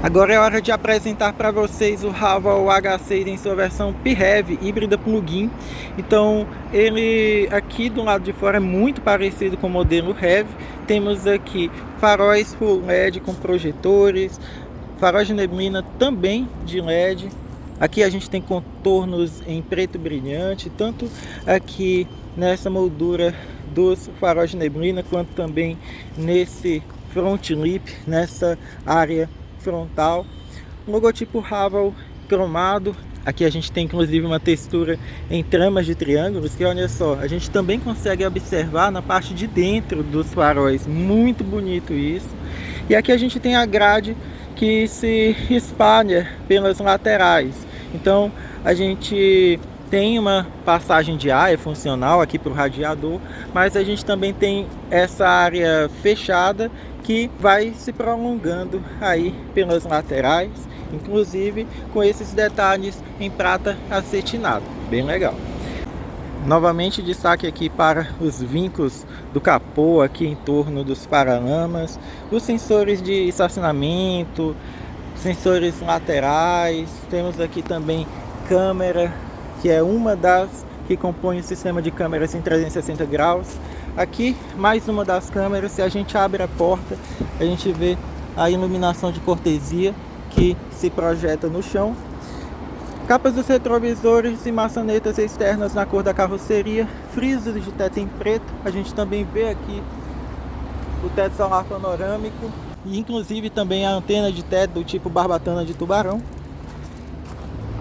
Agora é hora de apresentar para vocês o Haval H6 em sua versão PHEV híbrida plug-in. Então ele aqui do lado de fora é muito parecido com o modelo HEV. Temos aqui faróis Full LED com projetores, faróis de neblina também de LED. Aqui a gente tem contornos em preto brilhante, tanto aqui nessa moldura dos faróis de neblina, quanto também nesse front lip, nessa área frontal. Logotipo Haval cromado. Aqui a gente tem inclusive uma textura em tramas de triângulos, que olha só, a gente também consegue observar na parte de dentro dos faróis. Muito bonito isso. E aqui a gente tem a grade que se espalha pelas laterais. Então a gente tem uma passagem de ar, é funcional aqui para o radiador, mas a gente também tem essa área fechada que vai se prolongando aí pelas laterais, inclusive com esses detalhes em prata acetinado, bem legal. Novamente destaque aqui para os vincos do capô aqui em torno dos paralamas, os sensores de estacionamento, sensores laterais. Temos aqui também câmera, que é uma das que compõe o sistema de câmeras em 360 graus. Aqui mais uma das câmeras. Se a gente abre a porta, a gente vê a iluminação de cortesia que se projeta no chão. Capas dos retrovisores e maçanetas externas na cor da carroceria, frisos de teto em preto. A gente também vê aqui o teto solar panorâmico e inclusive também a antena de teto do tipo barbatana de tubarão.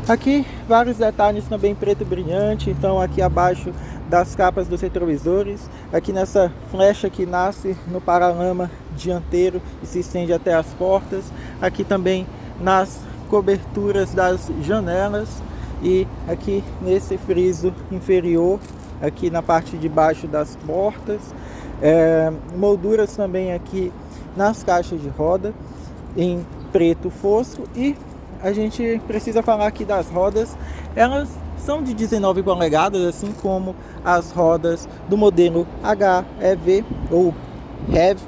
Aqui vários detalhes também preto brilhante. Então aqui abaixo das capas dos retrovisores, aqui nessa flecha que nasce no paralama dianteiro e se estende até as portas, aqui também nas coberturas das janelas e aqui nesse friso inferior, aqui na parte de baixo das portas, molduras também aqui nas caixas de roda em preto fosco. E a gente precisa falar aqui das rodas. Elas são de 19 polegadas, assim como as rodas do modelo HEV ou HEV,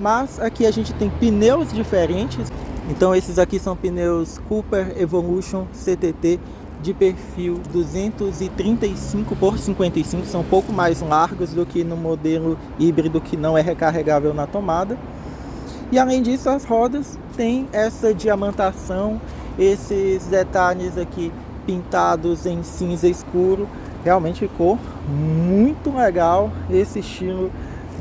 mas aqui a gente tem pneus diferentes. Então esses aqui são pneus Cooper Evolution CTT de perfil 235 por 55, são um pouco mais largos do que no modelo híbrido que não é recarregável na tomada. E além disso, as rodas têm essa diamantação, esses detalhes aqui pintados em cinza escuro. Realmente ficou muito legal esse estilo,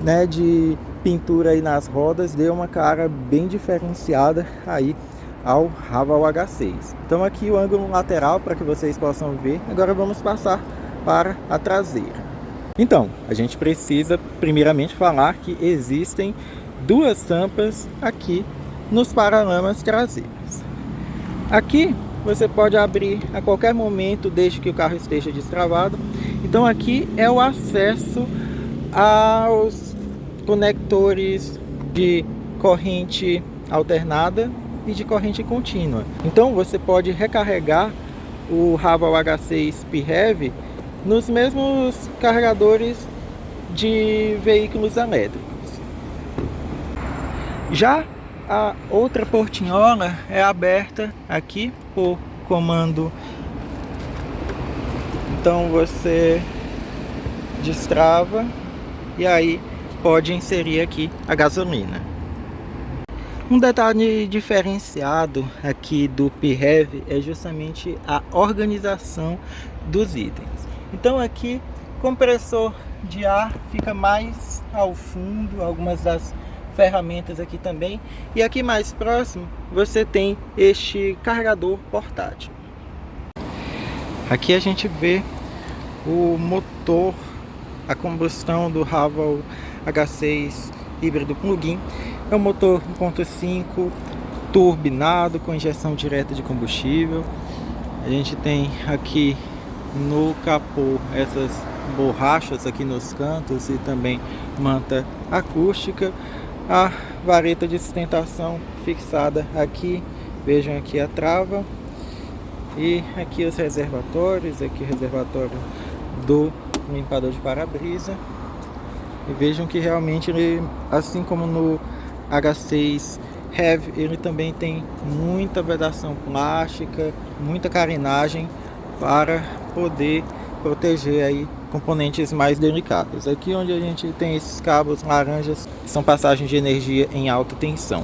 né, de pintura aí nas rodas, deu uma cara bem diferenciada aí ao Haval H6. Então aqui o ângulo lateral para que vocês possam ver. Agora vamos passar para a traseira. Então a gente precisa primeiramente falar que existem duas tampas aqui nos paralamas traseiros. Aqui você pode abrir a qualquer momento desde que o carro esteja destravado. Então aqui é o acesso aos conectores de corrente alternada e de corrente contínua. Então você pode recarregar o Haval H6 PHEV nos mesmos carregadores de veículos elétricos. Já a outra portinhola é aberta aqui por comando. Então você destrava e aí pode inserir aqui a gasolina. Um detalhe diferenciado aqui do PHEV é justamente a organização dos itens. Então aqui compressor de ar fica mais ao fundo, algumas das ferramentas aqui também, e aqui mais próximo você tem este carregador portátil. Aqui a gente vê o motor a combustão do Haval H6 híbrido plug-in. É um motor 1.5 turbinado com injeção direta de combustível. A gente tem aqui no capô essas borrachas aqui nos cantos e também manta acústica. A vareta de sustentação fixada aqui, vejam aqui a trava e aqui os reservatórios, aqui o reservatório do limpador de para-brisa. E vejam que realmente ele, assim como no H6 Heavy ele também tem muita vedação plástica, muita carenagem para poder proteger aí componentes mais delicados. Aqui onde a gente tem esses cabos laranjas, são passagens de energia em alta tensão.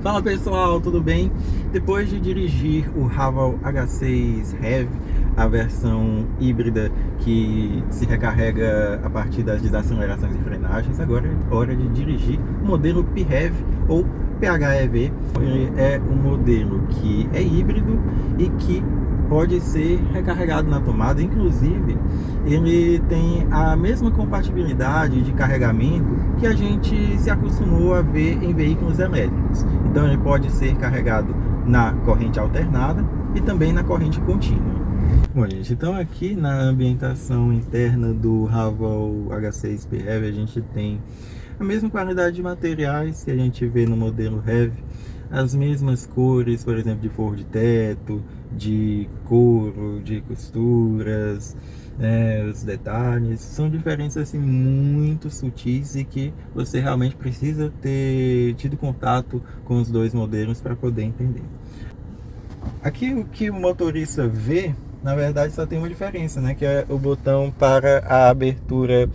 Fala pessoal, tudo bem? Depois de dirigir o Haval H6 Heavy, a versão híbrida que se recarrega a partir das desacelerações e frenagens, agora é hora de dirigir o modelo PHEV ou PHEV. Ele é um modelo que é híbrido e que pode ser recarregado na tomada. Inclusive ele tem a mesma compatibilidade de carregamento que a gente se acostumou a ver em veículos elétricos. Então ele pode ser carregado na corrente alternada e também na corrente contínua. Bom, gente, então aqui na ambientação interna do Haval H6 PHEV a gente tem a mesma qualidade de materiais que a gente vê no modelo Heavy, as mesmas cores, por exemplo, de forro de teto, de couro, de costuras, os detalhes são diferenças assim muito sutis e que você realmente precisa ter tido contato com os dois modelos para poder entender. Aqui o que o motorista vê, na verdade, só tem uma diferença, né? Que é o botão para a abertura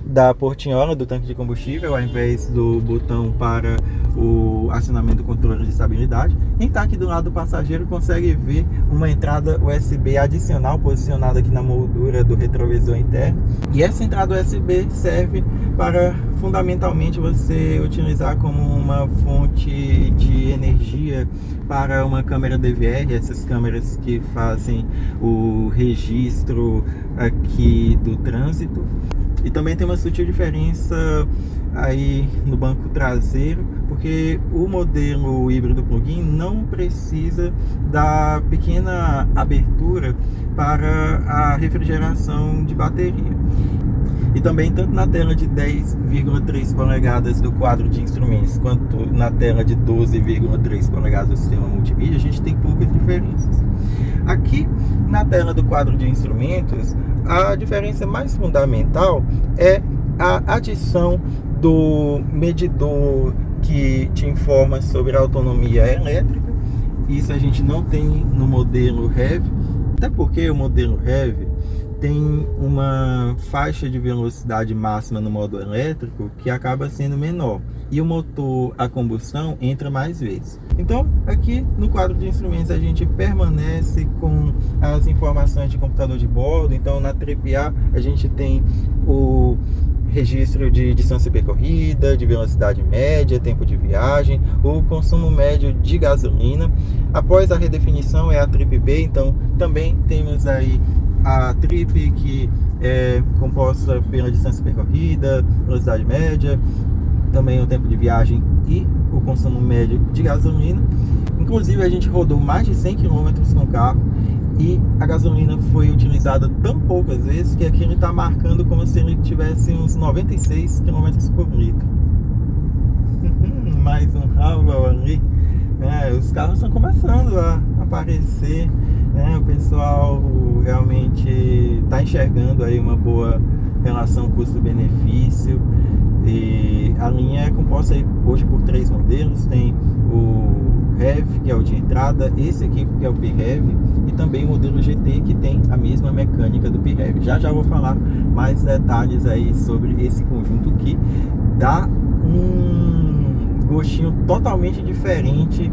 da portinhola do tanque de combustível, ao invés do botão para o acionamento do controle de estabilidade. Quem está aqui do lado do passageiro consegue ver uma entrada USB adicional posicionada aqui na moldura do retrovisor interno. E essa entrada USB serve para, fundamentalmente, você utilizar como uma fonte de energia para uma câmera DVR, essas câmeras que fazem o registro aqui do trânsito. E também tem uma sutil diferença aí no banco traseiro, porque o modelo híbrido plug-in não precisa da pequena abertura para a refrigeração de bateria. E também tanto na tela de 10,3 polegadas do quadro de instrumentos quanto na tela de 12,3 polegadas do sistema multimídia, a gente tem poucas diferenças. Aqui na tela do quadro de instrumentos, a diferença mais fundamental é a adição do medidor que te informa sobre a autonomia elétrica. Isso a gente não tem no modelo Heavy, até porque o modelo Heavy tem uma faixa de velocidade máxima no modo elétrico que acaba sendo menor e o motor a combustão entra mais vezes. Então aqui no quadro de instrumentos a gente permanece com as informações de computador de bordo. Então na trip A a gente tem o registro de distância percorrida, de velocidade média, tempo de viagem, o consumo médio de gasolina. Após a redefinição é a trip B, então também temos aí a trip que é composta pela distância percorrida, velocidade média, também o tempo de viagem e o consumo médio de gasolina. Inclusive a gente rodou mais de 100 km com o carro e a gasolina foi utilizada tão poucas vezes que aqui ele está marcando como se ele tivesse uns 96 km por litro. Mais um Haval ali. Os carros estão começando a aparecer, né? O pessoal realmente está enxergando aí uma boa relação custo-benefício. E a linha é composta aí hoje por 3 modelos. Tem o Heavy, que é o de entrada, esse aqui que é o PHEV, e também o modelo GT, que tem a mesma mecânica do PHEV. Já vou falar mais detalhes aí sobre esse conjunto que dá um gostinho totalmente diferente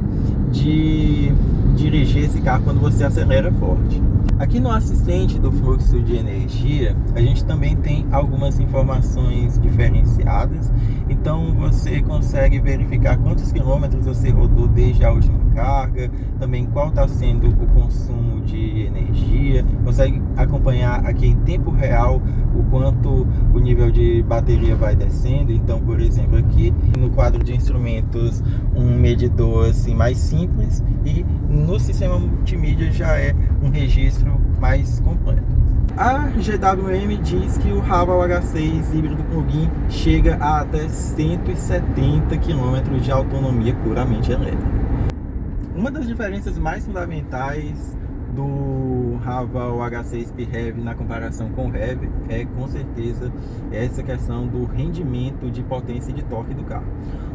de dirigir esse carro quando você acelera forte. Aqui no assistente do fluxo de energia, a gente também tem algumas informações diferenciadas. Então você consegue verificar quantos quilômetros você rodou desde a última carga, também qual está sendo o consumo de energia, consegue acompanhar aqui em tempo real o quanto o nível de bateria vai descendo. Então, por exemplo, aqui no quadro de instrumentos, um medidor assim mais simples, e no sistema multimídia já é um registro mais completo. A GWM diz que o Haval H6 híbrido plug-in chega a até 170 km de autonomia puramente elétrica. Uma das diferenças mais fundamentais do Haval H6 PHEV na comparação com o Heavy é com certeza essa questão do rendimento de potência e de torque do carro.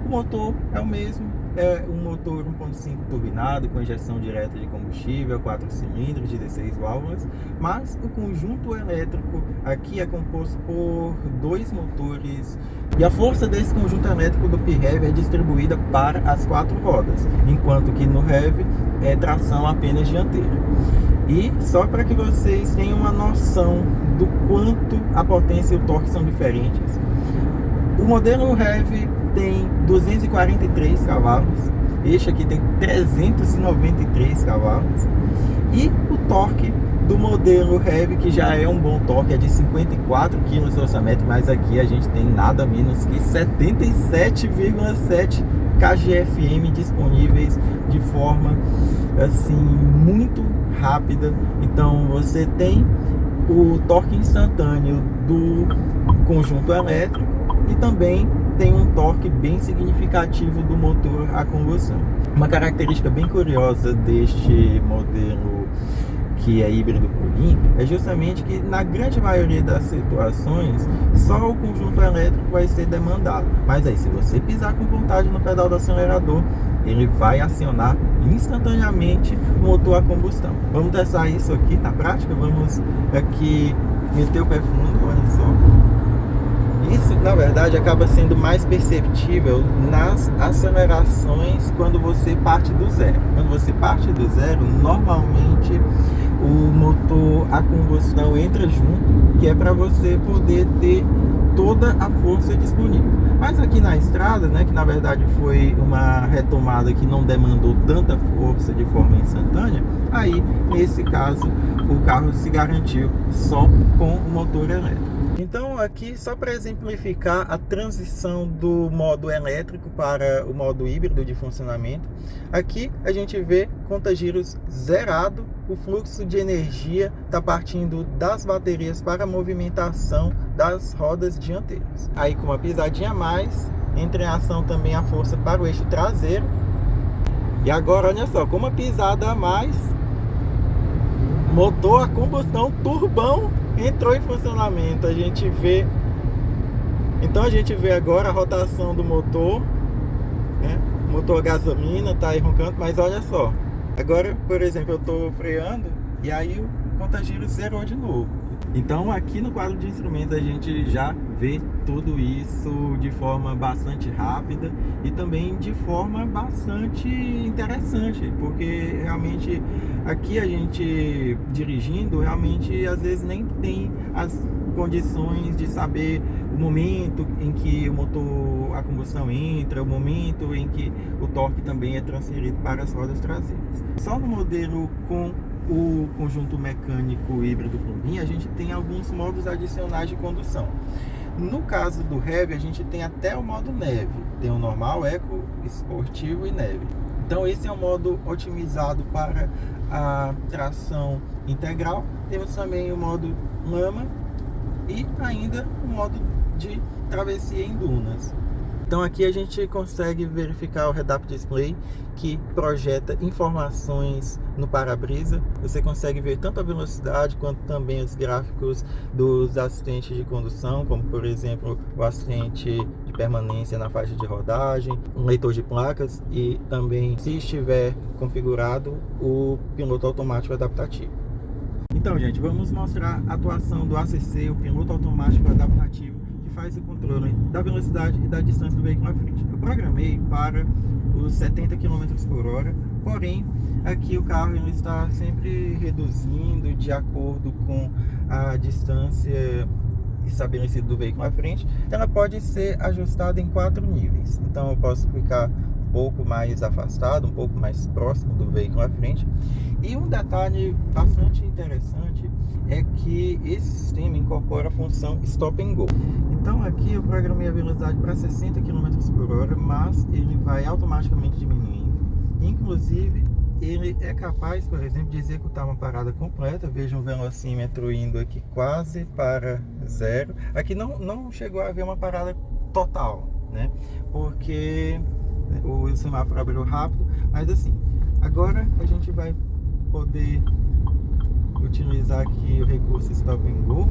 O motor é o mesmo, é um motor 1.5 turbinado com injeção direta de combustível, 4 cilindros, 16 válvulas, mas o conjunto elétrico aqui é composto por 2 motores e a força desse conjunto elétrico do PHEV é distribuída para as 4 rodas, enquanto que no Heavy é tração apenas dianteira. E só para que vocês tenham uma noção do quanto a potência e o torque são diferentes, o modelo Heavy tem 243 cavalos, este aqui tem 393 cavalos, e o torque do modelo Heavy, que já é um bom torque, é de 54 kgfm, mas aqui a gente tem nada menos que 77,7 kgfm disponíveis de forma assim muito rápida. Então você tem o torque instantâneo do conjunto elétrico e também tem um torque bem significativo do motor a combustão. Uma característica bem curiosa deste modelo que é híbrido plug-in é justamente que na grande maioria das situações só o conjunto elétrico vai ser demandado, mas aí se você pisar com vontade no pedal do acelerador, ele vai acionar instantaneamente o motor a combustão. Vamos testar isso aqui na prática. Vamos aqui meter o pé fundo, olha só. Isso, na verdade, acaba sendo mais perceptível nas acelerações quando você parte do zero. Quando você parte do zero, normalmente o motor a combustão entra junto, que é para você poder ter toda a força disponível. Mas aqui na estrada, né, que na verdade foi uma retomada que não demandou tanta força de forma instantânea, aí nesse caso o carro se garantiu só com o motor elétrico. Então aqui só para exemplificar a transição do modo elétrico para o modo híbrido de funcionamento, aqui a gente vê conta-giros zerado, o fluxo de energia está partindo das baterias para a movimentação das rodas dianteiras. Aí com uma pisadinha a mais, entra em ação também a força para o eixo traseiro. E agora olha só, com uma pisada a mais, motor a combustão turbão entrou em funcionamento. A gente vê, então a gente vê agora a rotação do motor, né? O motor a gasolina está aí roncando, mas olha só, agora por exemplo eu estou freando e aí o conta-giros zerou de novo. Então aqui no quadro de instrumentos a gente já vê tudo isso de forma bastante rápida e também de forma bastante interessante, porque realmente aqui a gente dirigindo, realmente às vezes nem tem as condições de saber o momento em que o motor a combustão entra, o momento em que o torque também é transferido para as rodas traseiras. Só no modelo com o conjunto mecânico híbrido plug-in a gente tem alguns modos adicionais de condução. No caso do Heavy a gente tem até o modo neve, tem o normal, eco, esportivo e neve. Então esse é um modo otimizado para a tração integral. Temos também o modo lama e ainda o modo de travessia em dunas. Então aqui a gente consegue verificar o head-up display que projeta informações no para-brisa. Você consegue ver tanto a velocidade quanto também os gráficos dos assistentes de condução, como por exemplo o assistente de permanência na faixa de rodagem, um leitor de placas e também, se estiver configurado, o piloto automático adaptativo. Então gente, vamos mostrar a atuação do ACC, o piloto automático adaptativo, faz o controle da velocidade e da distância do veículo à frente. Eu programei para os 70 km por hora, porém aqui o carro ele está sempre reduzindo de acordo com a distância estabelecida do veículo à frente. Ela pode ser ajustada em 4 níveis, então eu posso ficar um pouco mais afastado, um pouco mais próximo do veículo à frente. E um detalhe bastante interessante é que esse sistema incorpora a função Stop and Go. Então aqui eu programei a velocidade para 60 km por hora, mas ele vai automaticamente diminuindo. Inclusive, ele é capaz, por exemplo, de executar uma parada completa. Veja um velocímetro indo aqui quase para zero. Aqui não chegou a haver uma parada total, né? Porque o semáforo abriu rápido, mas assim, agora a gente vai poder utilizar aqui o recurso Stop and Go.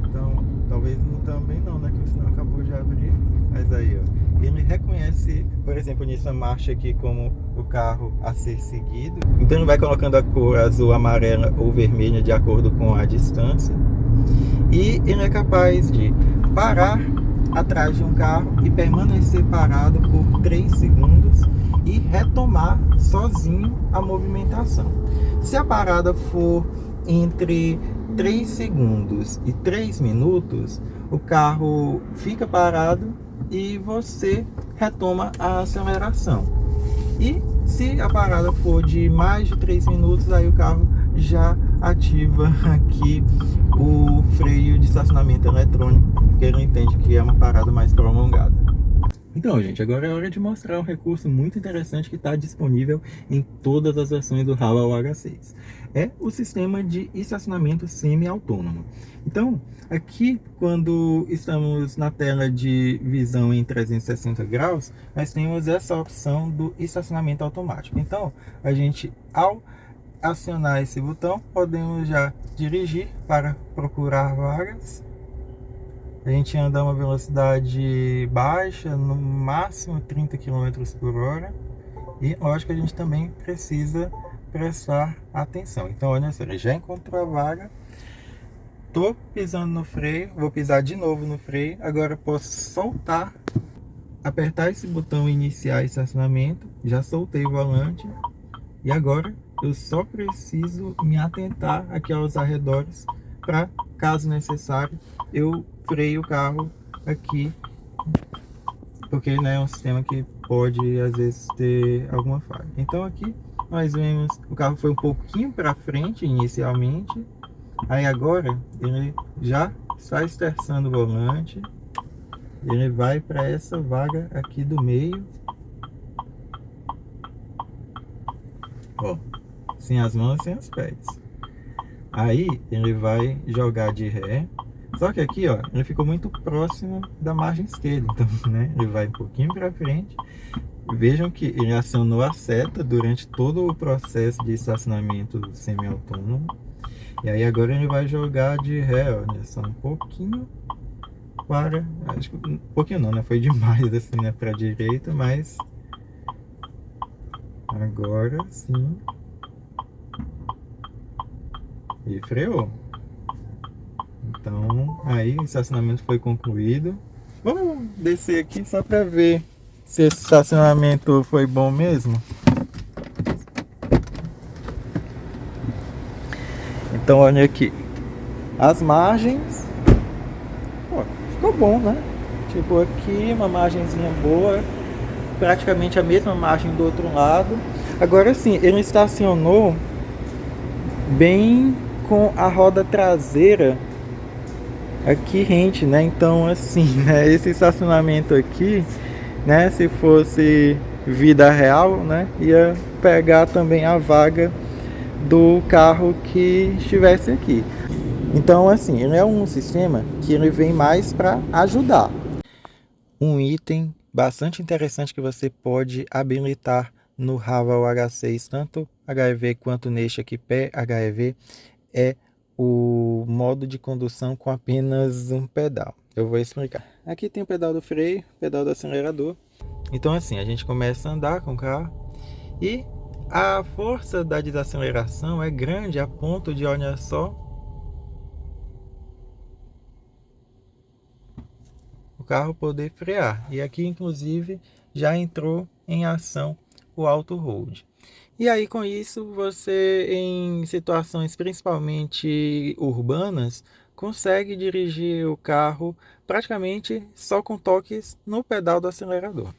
Então, talvez não também não, né? Que o sinal acabou de abrir. Mas aí, ó, ele reconhece, por exemplo, nessa marcha aqui como o carro a ser seguido. Então ele vai colocando a cor azul, amarela ou vermelha de acordo com a distância. E ele é capaz de parar atrás de um carro e permanecer parado por 3 segundos e retomar sozinho a movimentação. Se a parada for entre 3 segundos e 3 minutos, o carro fica parado e você retoma a aceleração. E se a parada for de mais de 3 minutos, aí o carro já ativa aqui o freio de estacionamento eletrônico, porque ele entende que é uma parada mais prolongada. Então, gente, agora é hora de mostrar um recurso muito interessante que está disponível em todas as versões do Haval H6. É o sistema de estacionamento semi-autônomo. Então, aqui, quando estamos na tela de visão em 360 graus, nós temos essa opção do estacionamento automático. Então, a gente, ao acionar esse botão, podemos já dirigir para procurar vagas. A gente anda a uma velocidade baixa, no máximo 30 km por hora. E lógico que a gente também precisa prestar atenção. Então, olha só, ele já encontrou a vaga. Tô pisando no freio, vou pisar de novo no freio. Agora posso soltar, apertar esse botão iniciar estacionamento. Já soltei o volante. E agora eu só preciso me atentar aqui aos arredores para, caso necessário, eu freio o carro aqui, porque, né, é um sistema que pode às vezes ter alguma falha. Então aqui nós vemos o carro foi um pouquinho para frente inicialmente, aí agora ele já está esterçando o volante, ele vai para essa vaga aqui do meio, ó, sem as mãos, sem os pés. Aí ele vai jogar de ré. Só que aqui, ó, ele ficou muito próximo da margem esquerda, então, né, ele vai um pouquinho para frente. Vejam que ele acionou a seta durante todo o processo de estacionamento semi-autônomo. E aí agora ele vai jogar de ré, olha só, um pouquinho para... Acho que um pouquinho não, né, foi demais assim, né, para a direita, mas... Agora sim. E freou. Então, aí o estacionamento foi concluído. Vamos descer aqui só para ver se esse estacionamento foi bom mesmo. Então, olha aqui. As margens. Pô, ficou bom, né? Tipo, aqui uma margenzinha boa. Praticamente a mesma margem do outro lado. Agora sim, ele estacionou bem com a roda traseira aqui rente, né? Então assim, né, esse estacionamento aqui, né, se fosse vida real, né, ia pegar também a vaga do carro que estivesse aqui. Então assim, ele é um sistema que ele vem mais para ajudar. Um item bastante interessante que você pode habilitar no Haval H6, tanto HEV quanto neste aqui PHEV, é o modo de condução com apenas um pedal. Eu vou explicar. Aqui tem o pedal do freio, pedal do acelerador. Então assim, a gente começa a andar com o carro e a força da desaceleração é grande a ponto de, olha só, o carro poder frear. E aqui inclusive já entrou em ação o auto hold. E aí com isso você, em situações principalmente urbanas, consegue dirigir o carro praticamente só com toques no pedal do acelerador.